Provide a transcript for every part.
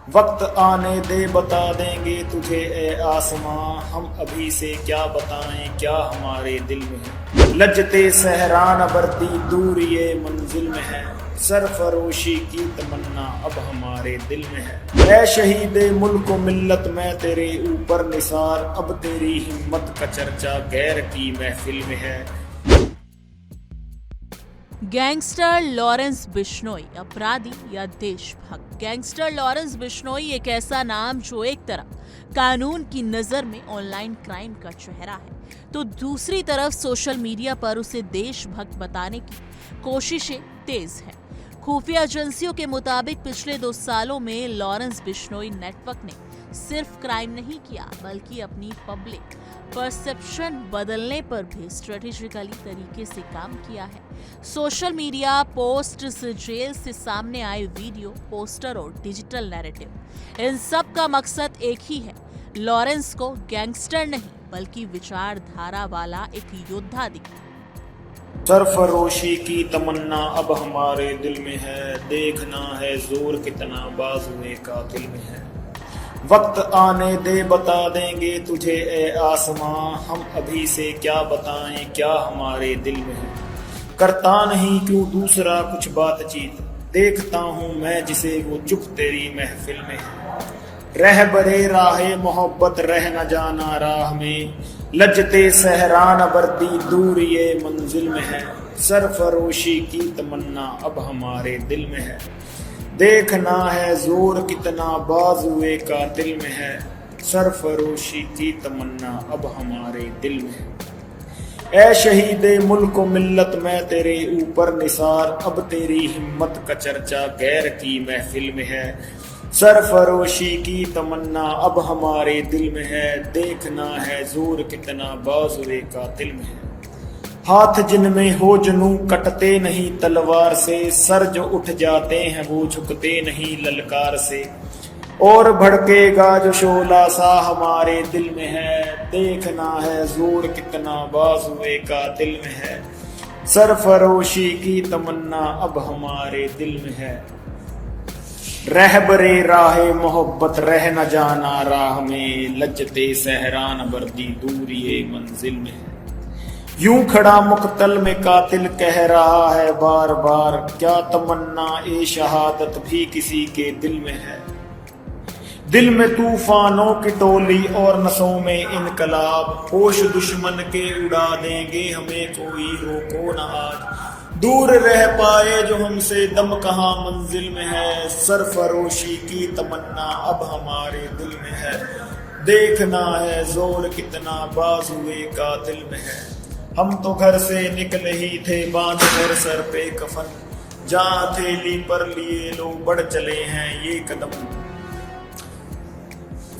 वक्त आने दे बता देंगे तुझे ए आसमां, हम अभी से क्या बताएं क्या हमारे दिल में है। लज्जते सहरान बरती दूर ये मंजिल में है, सरफरोशी की तमन्ना अब हमारे दिल में है। ऐ शहीद मुल्क मिल्लत मैं तेरे ऊपर निसार, अब तेरी हिम्मत का चर्चा गैर की महफिल में है। गैंगस्टर लॉरेंस बिश्नोई अपराधी या देशभक्त? गैंगस्टर लॉरेंस बिश्नोई एक ऐसा नाम जो एक तरफ कानून की नजर में ऑनलाइन क्राइम का चेहरा है, तो दूसरी तरफ सोशल मीडिया पर उसे देशभक्त बताने की कोशिशें तेज हैं। खुफिया एजेंसियों के मुताबिक पिछले 2 सालों में लॉरेंस बिश्नोई नेटवर्क ने सिर्फ क्राइम नहीं किया, बल्कि अपनी पब्लिक परसेप्शन बदलने पर भी स्ट्रेटेजिकली तरीके से काम किया है। सोशल मीडिया पोस्ट से जेल से सामने आए वीडियो, पोस्टर और डिजिटल नैरेटिव, इन सब का मकसद एक ही है, लॉरेंस को गैंगस्टर नहीं बल्कि विचारधारा वाला एक योद्धा दिखाना। सरफरोशी की तमन्ना अब हमारे दिल में है, देखना है जोर कितना बाजुए का दिल में है। वक्त आने दे बता देंगे तुझे ए आसमां, हम अभी से क्या बताएं क्या हमारे दिल में है। करता नहीं क्यों दूसरा कुछ बातचीत, देखता हूं मैं जिसे वो चुप तेरी महफिल में है। रह बरे राहे मोहब्बत रह न जाना राह में, लज्जते सहरान बरती दूर ये मंजिल में है, सरफरोशी की तमन्ना अब हमारे दिल में है। देखना है जोर कितना बाजुए का दिल में है, सरफरोशी की तमन्ना अब हमारे दिल में है। ऐ शहीद मुल्क मिल्लत मैं तेरे ऊपर निसार, अब तेरी हिम्मत का चर्चा गैर की महफिल में है। सरफरोशी की तमन्ना अब हमारे दिल में है, देखना है जोर कितना बाजुए का दिल में है। हाथ जिनमें हो जुनूं कटते नहीं तलवार से, सर जो उठ जाते हैं वो झुकते नहीं ललकार से। और भड़केगा जो शोला सा हमारे दिल में है, देखना है जोर कितना बाजुए का दिल में है। सरफरोशी की तमन्ना अब हमारे दिल में है। रहबरे राहे मोहब्बत रह न जाना राह में, लज्जते सहरान बरदी दूर ये मंजिल में है। यूं खड़ा मुक्तल में कातिल कह रहा है बार बार, क्या तमन्ना ए शहादत भी किसी के दिल में है। दिल में तूफानों की टोली और नसों में इनकलाब, होश दुश्मन के उड़ा देंगे हमें कोई रोको न आज। दूर रह पाए जो हमसे दम कहाँ मंजिल में है, सरफरोशी की तमन्ना अब हमारे दिल में है। देखना है जोर कितना बाजुए का दिल में है। हम तो घर से निकले ही थे बांध कर सर पे कफन, जहां हथेली पर लिए लो बढ़ चले हैं ये कदम।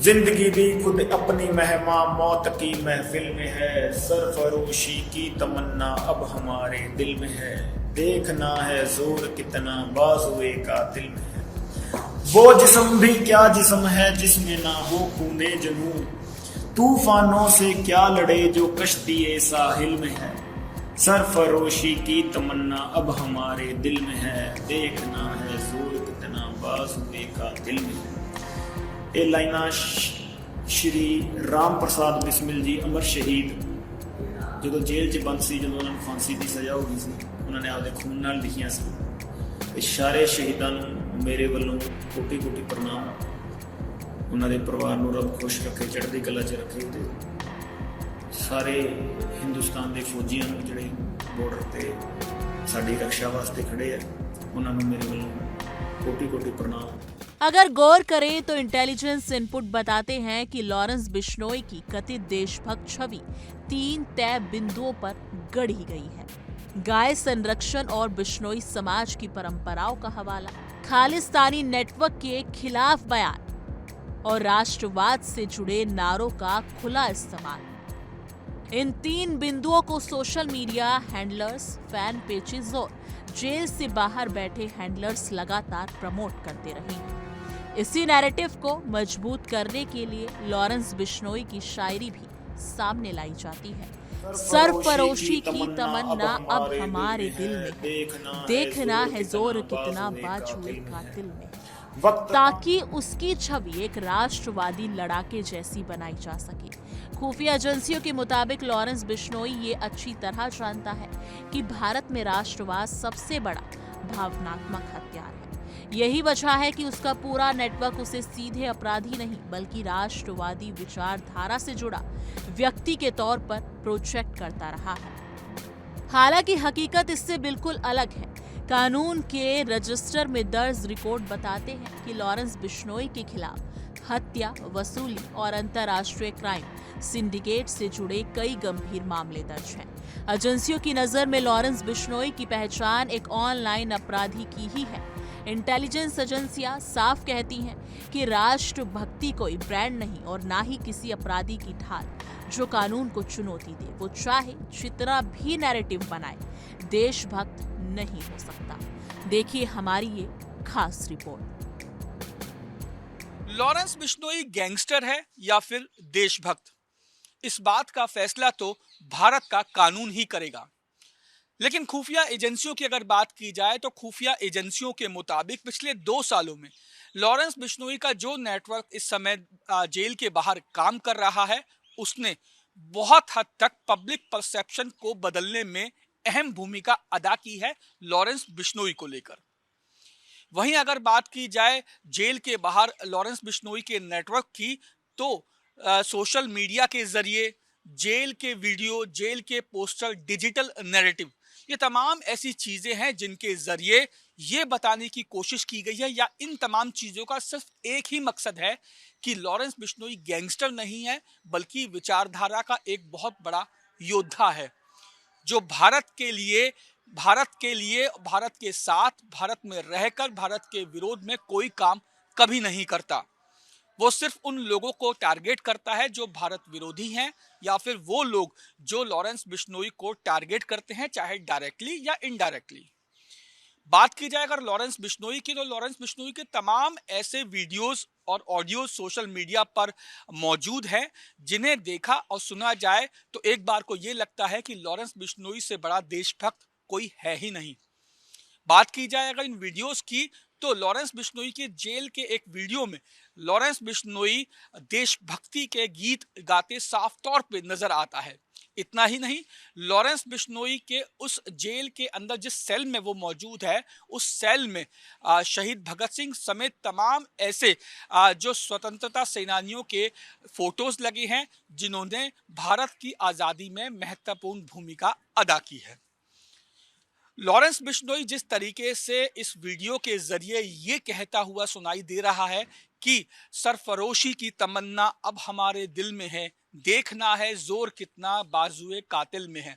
जिंदगी भी खुद अपनी मेहमा मौत की महफिल में है, सरफरोशी की तमन्ना अब हमारे दिल में है। देखना है जोर कितना बाजुए का दिल में है। वो जिस्म भी क्या जिस्म है जिसमें ना हो खूने जुनून, तूफानों से क्या लड़े जो कश्ती साहिल में है। सरफरोशी की तमन्ना अब हमारे दिल में है, देखना है जोर कितना बाजुए का दिल में है। ਇਹ ਲਾਈਨਾਂ ਸ਼੍ਰੀ ਰਾਮ ਪ੍ਰਸਾਦ ਬਿਸਮਿਲ ਜੀ ਅਮਰ ਸ਼ਹੀਦ ਜਦੋਂ ਜੇਲ੍ਹ 'ਚ ਬੰਦ ਸੀ, ਜਦੋਂ ਉਹਨਾਂ ਨੂੰ ਫਾਂਸੀ ਦੀ ਸਜ਼ਾ ਹੋ ਗਈ ਸੀ, ਉਹਨਾਂ ਨੇ ਆਪਦੇ ਖੂਨ ਨਾਲ ਲਿਖੀਆਂ ਸੀ। ਇਹ ਸਾਰੇ ਸ਼ਹੀਦਾਂ ਨੂੰ ਮੇਰੇ ਵੱਲੋਂ ਕੋਟੀ ਕੋਟੀ ਪ੍ਰਣਾਮ। ਉਹਨਾਂ ਦੇ ਪਰਿਵਾਰ ਨੂੰ ਰੱਬ ਖੁਸ਼ ਰੱਖੇ, ਚੜ੍ਹਦੀ ਕਲਾ 'ਚ ਰੱਖੇ, ਤੇ ਸਾਰੇ ਹਿੰਦੁਸਤਾਨ ਦੇ ਫੌਜੀਆਂ ਨੂੰ ਜਿਹੜੇ ਬਾਰਡਰ ਤੇ ਸਾਡੀ ਰੱਖਿਆ ਵਾਸਤੇ ਖੜੇ ਆ, ਉਹਨਾਂ ਨੂੰ ਮੇਰੇ ਵੱਲੋਂ कोटि कोटि प्रणाम। अगर गौर करें तो इंटेलिजेंस इनपुट बताते हैं कि लॉरेंस बिश्नोई की कथित देशभक्त छवि 3 तय बिंदुओं पर गढ़ी गई है। गाय संरक्षण और बिश्नोई समाज की परंपराओं का हवाला, खालिस्तानी नेटवर्क के खिलाफ बयान और राष्ट्रवाद से जुड़े नारों का खुला इस्तेमाल। इन 3 बिंदुओं को social media handlers, fan pages और जेल से बाहर बैठे हैंडलर्स लगातार प्रमोट करते रहे हैं। इसी नैरेटिव को मजबूत करने के लिए लॉरेंस बिश्नोई की शायरी भी सामने लाई जाती है। सरफरोशी की तमन्ना अब हमारे दिल में है, देखना है जोर कितना बाजुए का दिल में। वक्त ताकि उसकी छवि एक राष्ट्रवादी लड़ाके जैसी बनाई जा सके। खुफिया एजेंसियों के मुताबिक लॉरेंस बिश्नोई ये अच्छी तरह जानता है कि भारत में राष्ट्रवाद सबसे बड़ा भावनात्मक हथियार है। यही वजह है कि उसका पूरा नेटवर्क उसे सीधे अपराधी नहीं बल्कि राष्ट्रवादी विचारधारा से जुड़ा व्यक्ति के तौर पर प्रोजेक्ट करता रहा है। हालांकि हकीकत इससे बिल्कुल अलग है। कानून के रजिस्टर में दर्ज रिकॉर्ड बताते हैं कि लॉरेंस बिश्नोई के खिलाफ हत्या, वसूली और अंतर्राष्ट्रीय क्राइम सिंडिकेट से जुड़े कई गंभीर मामले दर्ज हैं। एजेंसियों की नजर में लॉरेंस बिश्नोई की पहचान एक ऑनलाइन अपराधी की ही है। इंटेलिजेंस एजेंसियां साफ कहती हैं कि राष्ट्रभक्ति कोई ब्रांड नहीं और ना ही किसी अपराधी की ढाल जो कानून को चुनौती दे, वो चाहे जितना भी नैरेटिव बनाए, देशभक्त नहीं हो सकता। देखिए हमारी ये खास रिपोर्ट। लॉरेंस बिश्नोई गैंगस्टर है या फिर देशभक्त, इस बात का फैसला तो भारत का कानून ही करेगा। लेकिन खुफिया एजेंसियों की अगर बात की जाए तो खुफिया एजेंसियों के मुताबिक पिछले 2 सालों में लॉरेंस बिश्नोई का जो नेटवर्क इस समय जेल के बाहर काम कर रहा है, उसने बहुत हद तक पब्लिक परसेप्शन को बदलने में अहम भूमिका अदा की है लॉरेंस बिश्नोई को लेकर। वहीं अगर बात की जाए जेल के बाहर लॉरेंस बिश्नोई के नेटवर्क की, तो सोशल मीडिया के जरिए जेल के वीडियो, जेल के पोस्टर, डिजिटल नैरेटिव, ये तमाम ऐसी चीजें हैं जिनके जरिए ये बताने की कोशिश की गई है, या इन तमाम चीजों का सिर्फ एक ही मकसद है कि लॉरेंस बिश्नोई गैंगस्टर नहीं है बल्कि विचारधारा का एक बहुत बड़ा योद्धा है, जो भारत के लिए, भारत के साथ, भारत में रहकर भारत के विरोध में कोई काम कभी नहीं करता। वो सिर्फ उन लोगों को टारगेट करता है जो भारत विरोधी हैं, या फिर वो लोग जो लॉरेंस बिश्नोई को टारगेट करते हैं, चाहे डायरेक्टली या इनडायरेक्टली। बात की जाए अगर लॉरेंस बिश्नोई की, तो लॉरेंस बिश्नोई के तमाम ऐसे वीडियोस और ऑडियो सोशल मीडिया पर मौजूद हैं जिन्हें देखा और सुना जाए तो एक बार को ये लगता है कि लॉरेंस बिश्नोई से बड़ा देशभक्त कोई है ही नहीं। बात की जाए अगर इन वीडियोस की, तो लॉरेंस बिश्नोई के जेल के एक वीडियो में लॉरेंस बिश्नोई देशभक्ति के गीत गाते साफ तौर पे नजर आता है। इतना ही नहीं, लॉरेंस बिश्नोई के उस जेल के अंदर जिस सेल में वो मौजूद है, उस सेल में शहीद भगत सिंह समेत तमाम ऐसे जो स्वतंत्रता सेनानियों के फोटोज लगे हैं जिन्होंने भारत की आज़ादी में महत्वपूर्ण भूमिका अदा की है। लॉरेंस बिश्नोई जिस तरीके से इस वीडियो के जरिए ये कहता हुआ सुनाई दे रहा है कि सरफरोशी की तमन्ना अब हमारे दिल में है, देखना है जोर कितना बाजुए कातिल में है,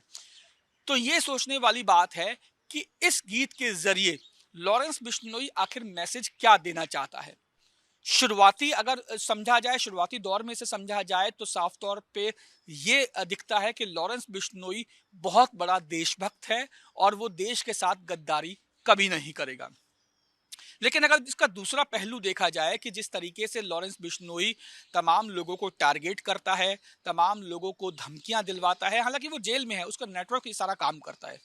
तो ये सोचने वाली बात है कि इस गीत के जरिए लॉरेंस बिश्नोई आखिर मैसेज क्या देना चाहता है। शुरुआती दौर में से समझा जाए तो साफ तौर पे ये दिखता है कि लॉरेंस बिश्नोई बहुत बड़ा देशभक्त है और वो देश के साथ गद्दारी कभी नहीं करेगा। लेकिन अगर इसका दूसरा पहलू देखा जाए कि जिस तरीके से लॉरेंस बिश्नोई तमाम लोगों को टारगेट करता है, तमाम लोगों को धमकियां दिलवाता है, हालांकि वो जेल में है, उसका नेटवर्क ये सारा काम करता है,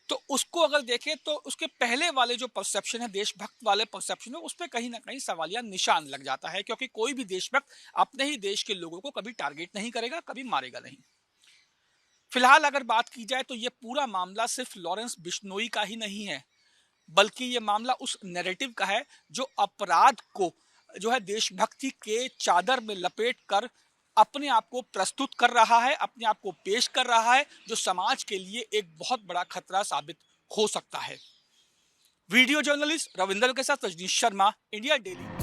तो उसको अगर देखें तो उसके पहले वाले जो परसेप्शन है, देशभक्त वाले परसेप्शन है, उस पर कहीं ना कहीं सवालिया निशान लग जाता है, क्योंकि कोई भी देशभक्त अपने ही देश के लोगों को कभी टारगेट नहीं करेगा, कभी मारेगा नहीं। फिलहाल अगर बात की जाए तो ये पूरा मामला सिर्फ लॉरेंस बिश्नोई का ही नहीं है, बल्कि ये मामला उस नैरेटिव का है जो अपराध को जो है देशभक्ति के चादर में लपेट कर अपने आप को प्रस्तुत कर रहा है, अपने आप को पेश कर रहा है, जो समाज के लिए एक बहुत बड़ा खतरा साबित हो सकता है। वीडियो जर्नलिस्ट रविंदर के साथ रजनीश शर्मा, इंडिया डेली।